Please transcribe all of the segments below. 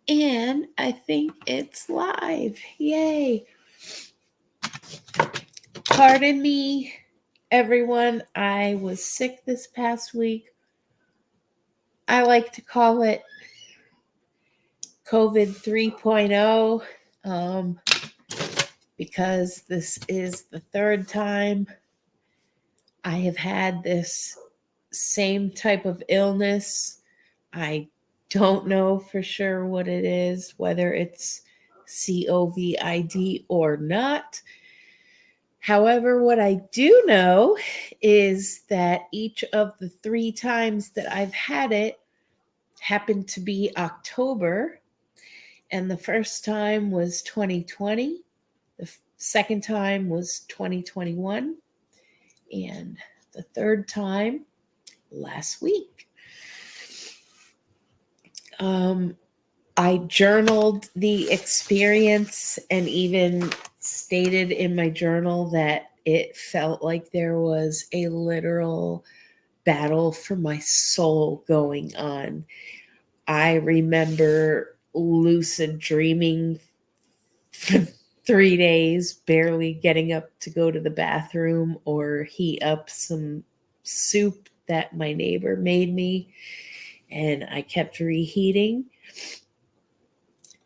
And I think it's live. Yay. Pardon me, everyone. I was sick this past week. I like to call it COVID 3.0 because this is the third time I have had this same type of illness. I don't know for sure what it is, whether it's COVID or not. However, what I do know is that each of the 3 times that I've had it happened to be October. And the first time was 2020, the second time was 2021, and the third time last week. I journaled the experience and even stated in my journal that it felt like there was a literal battle for my soul going on. I remember lucid dreaming for 3 days, barely getting up to go to the bathroom or heat up some soup that my neighbor made me. And I kept reheating,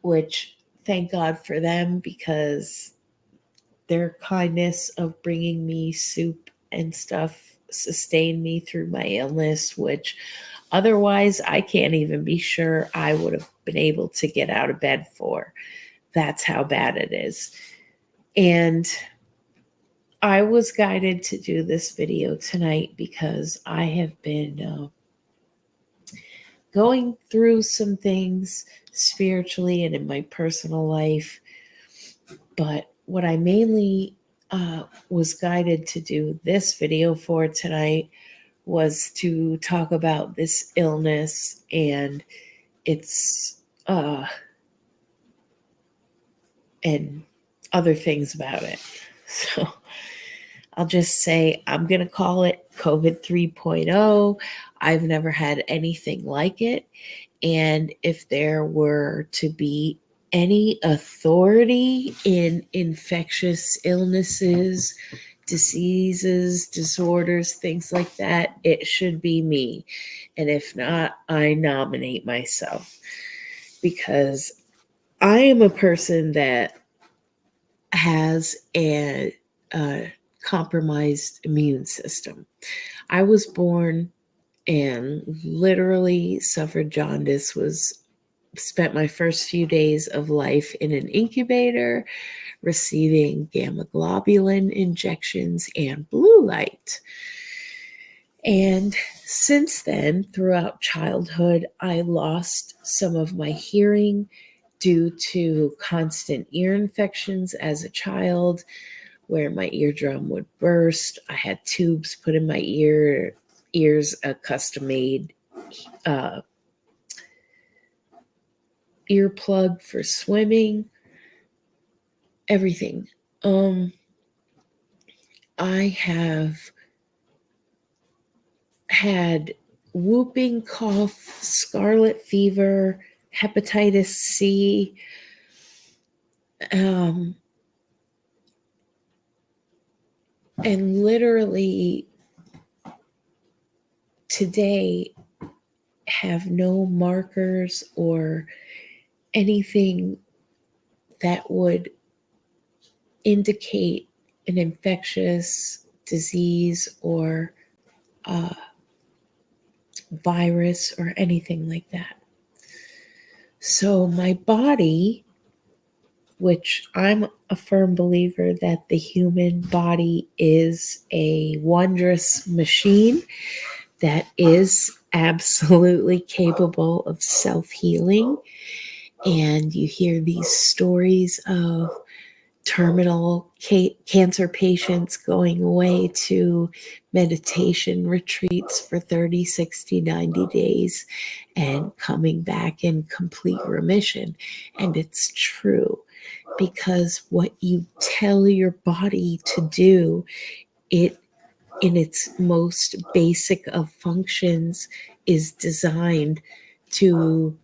which thank God for them because their kindness of bringing me soup and stuff sustained me through my illness, which otherwise I can't even be sure I would have been able to get out of bed for. That's how bad it is. And I was guided to do this video tonight because I have been going through some things spiritually and in my personal life. But what I mainly was guided to do this video for tonight was to talk about this illness and its and other things about it. So I'll just say I'm going to call it COVID 3.0. I've never had anything like it. And if there were to be any authority in infectious illnesses, diseases, disorders, things like that, it should be me. And if not, I nominate myself because I am a person that has a compromised immune system. I was born and literally suffered jaundice, spent my first few days of life in an incubator, receiving gamma globulin injections and blue light. And since then, throughout childhood, I lost some of my hearing due to constant ear infections as a child, where my eardrum would burst. I had tubes put in my ears, a custom-made earplug for swimming, everything. I have had whooping cough, scarlet fever, hepatitis C, and literally today have no markers or anything that would indicate an infectious disease or virus or anything like that. So my body, which I'm a firm believer that the human body is a wondrous machine that is absolutely capable of self-healing. And you hear these stories of terminal cancer patients going away to meditation retreats for 30, 60, 90 days and coming back in complete remission. And it's true because what you tell your body to do, it in its most basic of functions is designed to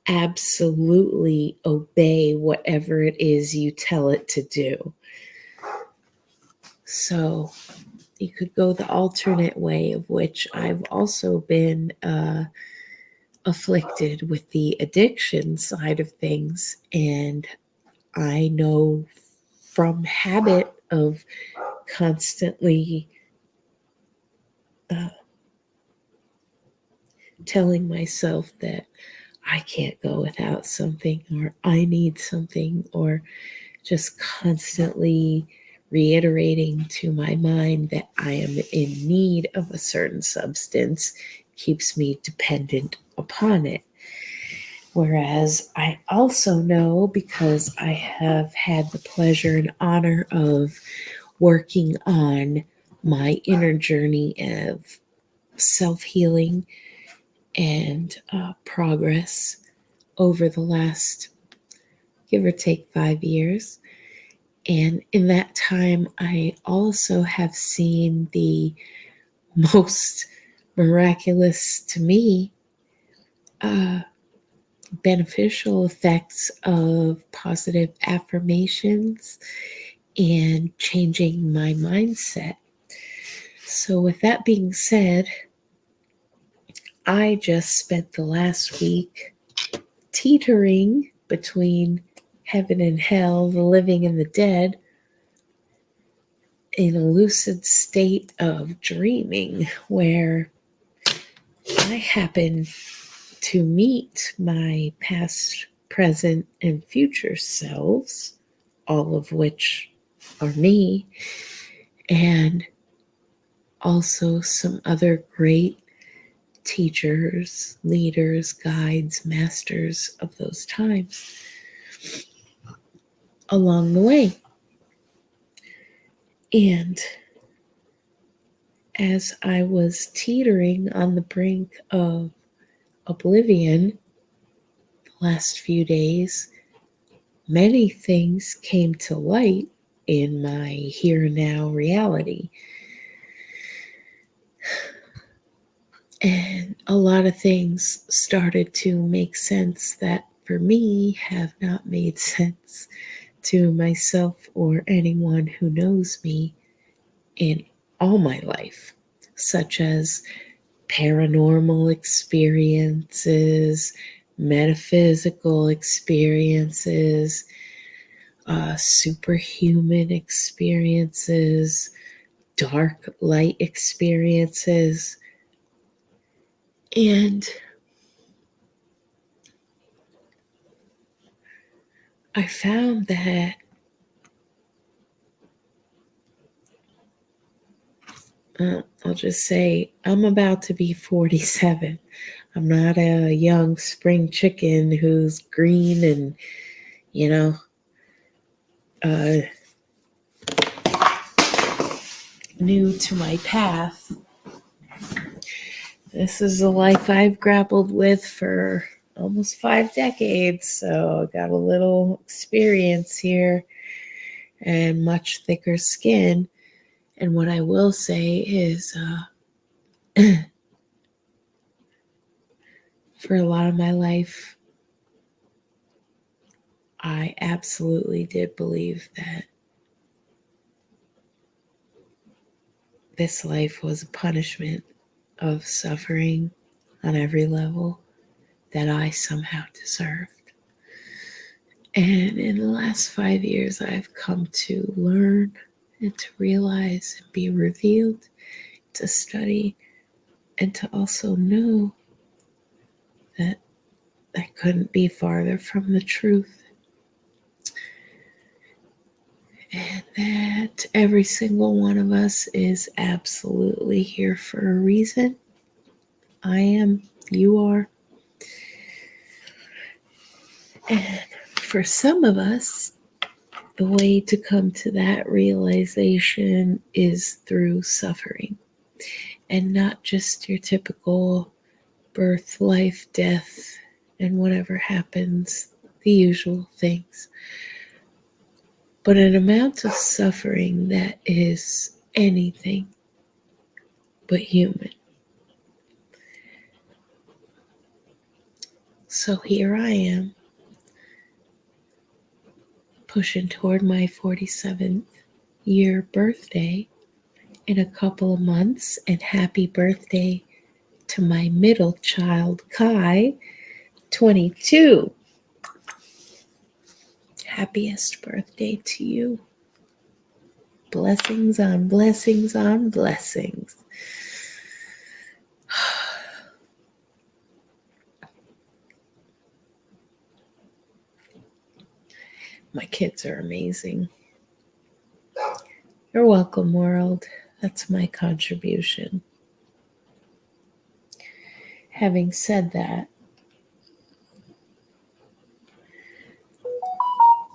absolutely obey whatever it is you tell it to do. So you could go the alternate way, of which I've also been afflicted with the addiction side of things. And I know from habit of constantly uh, telling myself that I can't go without something, or I need something, or just constantly reiterating to my mind that I am in need of a certain substance keeps me dependent upon it. Whereas I also know, because I have had the pleasure and honor of working on my inner journey of self healing and progress over the last, give or take, 5 years. And in that time, I also have seen the most miraculous to me uh, beneficial effects of positive affirmations and changing my mindset. So, with that being said, I just spent the last week teetering between heaven and hell, the living and the dead, in a lucid state of dreaming where I happen to meet my past, present, and future selves, all of which are me, and also some other great teachers, leaders, guides, masters of those times along the way. And as I was teetering on the brink of oblivion the last few days, many things came to light in my here and now reality. And a lot of things started to make sense that for me have not made sense to myself or anyone who knows me in all my life, such as paranormal experiences, metaphysical experiences, superhuman experiences, dark light experiences. And I found that I'll just say I'm about to be 47. I'm not a young spring chicken who's green and, you know, uh, new to my path. This is a life I've grappled with for almost 5 decades, so I got a little experience here and much thicker skin. And what I will say is, for a lot of my life, I absolutely did believe that this life was a punishment of suffering on every level that I somehow deserved. And in the last 5 years, I've come to learn and to realize and be revealed, to study, and to also know that I couldn't be farther from the truth. And that every single one of us is absolutely here for a reason. I am, you are. And for some of us, the way to come to that realization is through suffering, and not just your typical birth, life, death, and whatever happens, the usual things, but an amount of suffering that is anything but human. So here I am, pushing toward my 47th year birthday in a couple of months. And happy birthday to my middle child, Kai, 22. Happiest birthday to you. Blessings on blessings on blessings. My kids are amazing. You're welcome, world. That's my contribution. Having said that,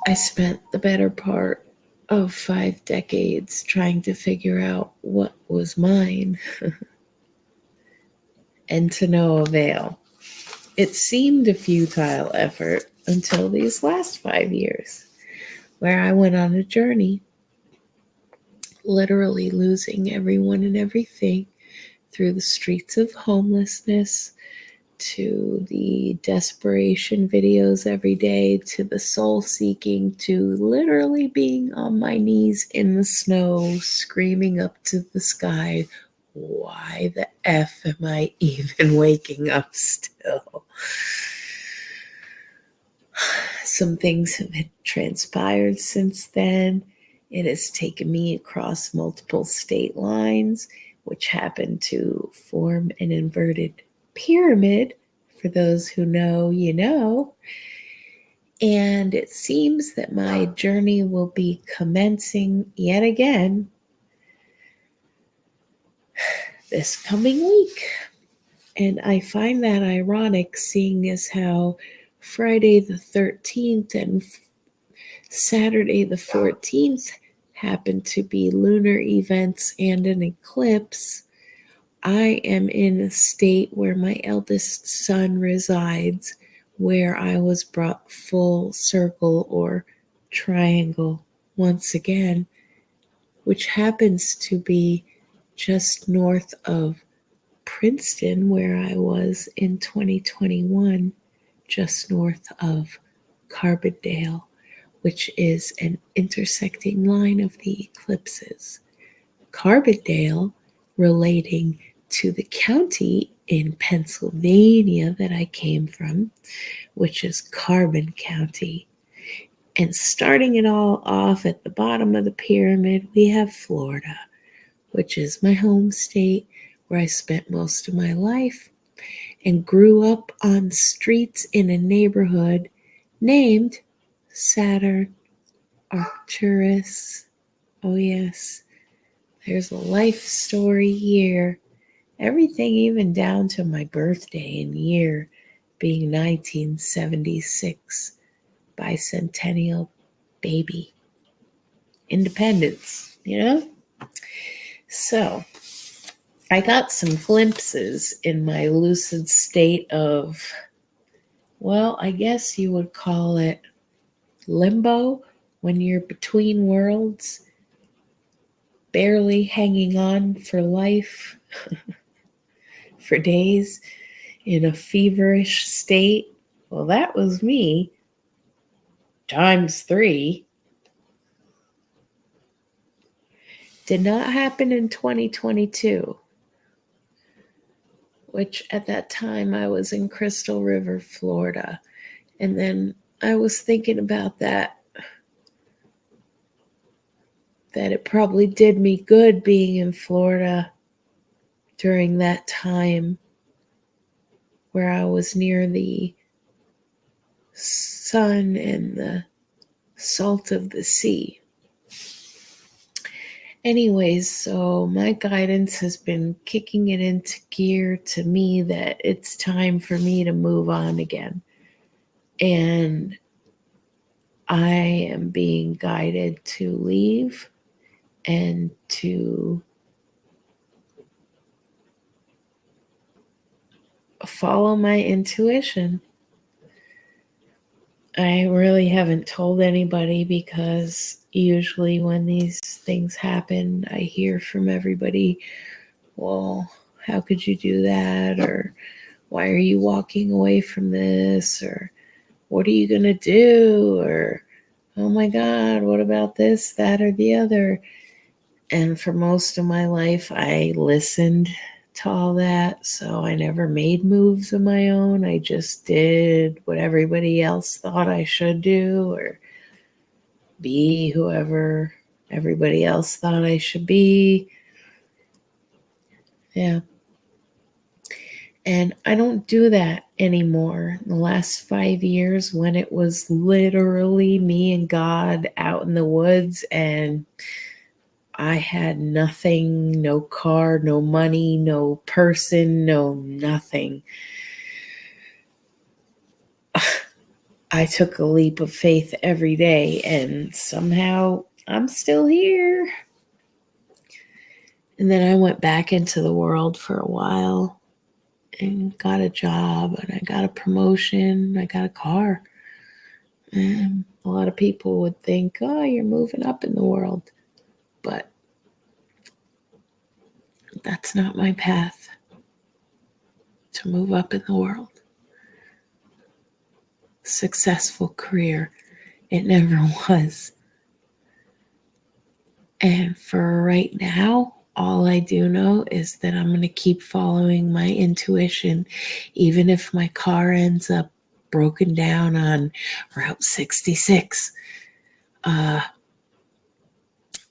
I spent the better part of 5 decades trying to figure out what was mine, and to no avail. It seemed a futile effort until these last 5 years, where I went on a journey, literally losing everyone and everything through the streets of homelessness, to the desperation videos every day, to the soul seeking, to literally being on my knees in the snow, screaming up to the sky, why the F am I even waking up still? Some things have transpired since then. It has taken me across multiple state lines, which happen to form an inverted pyramid. For those who know, you know. And it seems that my journey will be commencing yet again this coming week. And I find that ironic, seeing as how Friday the 13th and Saturday the 14th happen to be lunar events and an eclipse. I am in a state where my eldest son resides, where I was brought full circle or triangle once again, which happens to be just north of Princeton, where I was in 2021, just north of Carbondale, which is an intersecting line of the eclipses. Carbondale relating to the county in Pennsylvania that I came from, which is Carbon County. And starting it all off at the bottom of the pyramid, we have Florida, which is my home state, where I spent most of my life and grew up on streets in a neighborhood named Saturn, Arcturus. Oh, yes, there's a life story here. Everything, even down to my birthday and year being 1976, bicentennial baby. Independence, you know? So, I got some glimpses in my lucid state of, well, I guess you would call it limbo, when you're between worlds, barely hanging on for life for days in a feverish state. Well, that was me times 3. Did not happen in 2022, which at that time I was in Crystal River, Florida. And then I was thinking about that it probably did me good being in Florida during that time where I was near the sun and the salt of the sea. Anyways, so my guidance has been kicking it into gear to me that it's time for me to move on again. And I am being guided to leave and to follow my intuition. I really haven't told anybody, because usually when these things happen, I hear from everybody, well, how could you do that? Or why are you walking away from this? Or what are you going to do? Or, oh my God, what about this, that, or the other? And for most of my life, I listened to all that. So I never made moves of my own. I just did what everybody else thought I should do, or be whoever everybody else thought I should be. Yeah. And I don't do that anymore. In the last 5 years, when it was literally me and God out in the woods, and I had nothing, no car, no money, no person, no nothing. I took a leap of faith every day, and somehow I'm still here. And then I went back into the world for a while and got a job, and I got a promotion, I got a car. And a lot of people would think, oh, you're moving up in the world. But that's not my path to move up in the world. Successful career, it never was. And for right now, all I do know is that I'm going to keep following my intuition, even if my car ends up broken down on Route 66.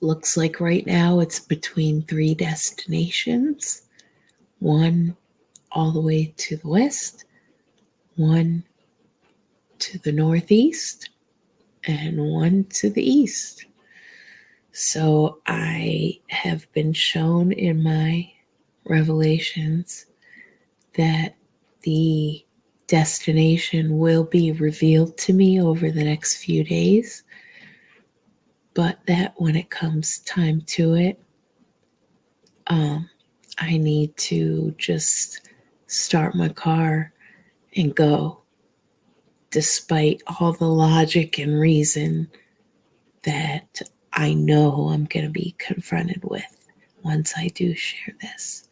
Looks like right now it's between 3 destinations. One all the way to the west, one to the northeast, and one to the east. So I have been shown in my revelations that the destination will be revealed to me over the next few days, but that when it comes time to it, I need to just start my car and go, despite all the logic and reason that I know I'm going to be confronted with once I do share this.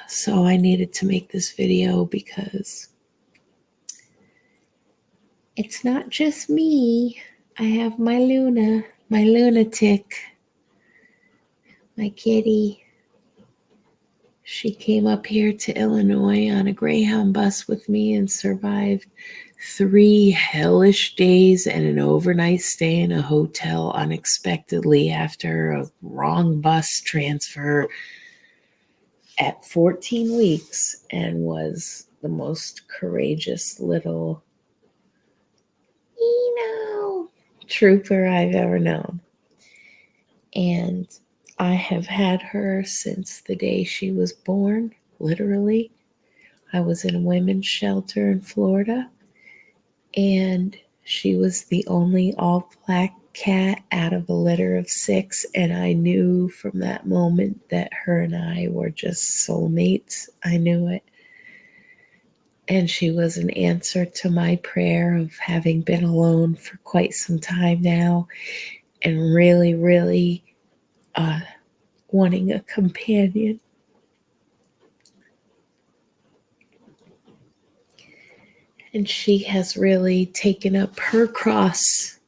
So I needed to make this video because it's not just me. I have my Luna, my lunatic, my kitty. She came up here to Illinois on a Greyhound bus with me and survived 3 hellish days and an overnight stay in a hotel unexpectedly after a wrong bus transfer at 14 weeks, and was the most courageous little trooper I've ever known. And I have had her since the day she was born, literally. I was in a women's shelter in Florida, and she was the only all-black cat out of a litter of 6, and I knew from that moment that her and I were just soulmates. I knew it. And she was an answer to my prayer of having been alone for quite some time now, and really, really wanting a companion. And she has really taken up her cross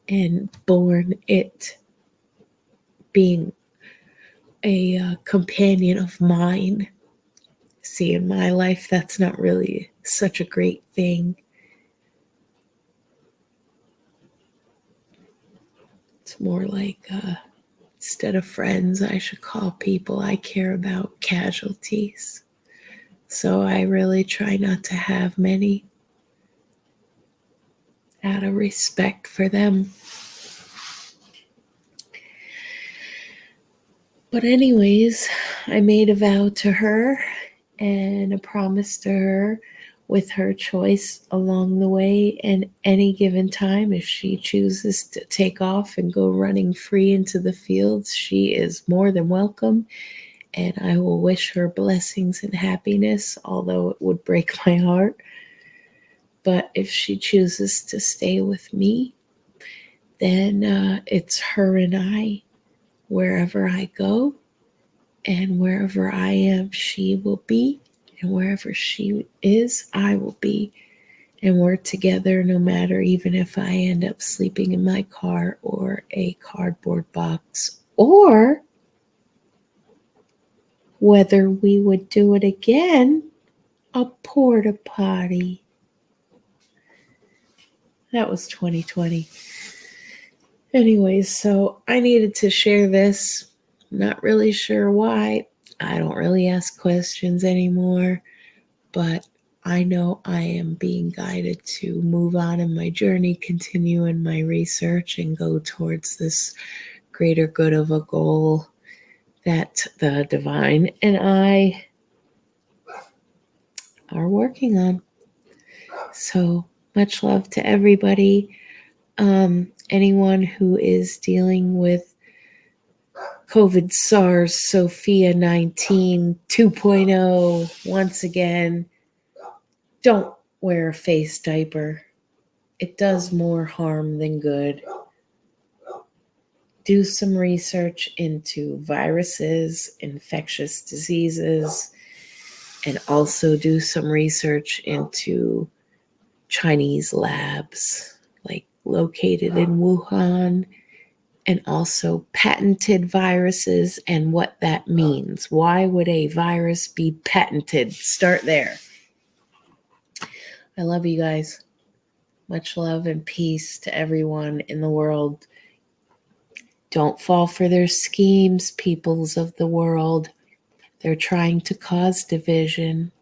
and borne it, being a companion of mine. See, in my life, that's not really such a great thing. It's more like instead of friends, I should call people I care about casualties. So I really try not to have many out of respect for them. But anyways, I made a vow to her and a promise to her with her choice along the way, and any given time, if she chooses to take off and go running free into the fields, she is more than welcome, and I will wish her blessings and happiness, although it would break my heart. But if she chooses to stay with me, then it's her and I. Wherever I go and wherever I am, she will be. And wherever she is, I will be. And we're together no matter, even if I end up sleeping in my car or a cardboard box, or whether we would do it again, a porta potty. That was 2020. Anyways, so I needed to share this. Not really sure why. I don't really ask questions anymore, but I know I am being guided to move on in my journey, continue in my research, and go towards this greater good of a goal that the divine and I are working on. So much love to everybody. Anyone who is dealing with COVID SARS Sophia 19 2.0, once again, don't wear a face diaper. It does more harm than good. Do some research into viruses, infectious diseases, and also do some research into Chinese labs, like located in Wuhan, and also patented viruses and what that means. Why would a virus be patented? Start there. I love you guys. Much love and peace to everyone in the world. Don't fall for their schemes, peoples of the world. They're trying to cause division.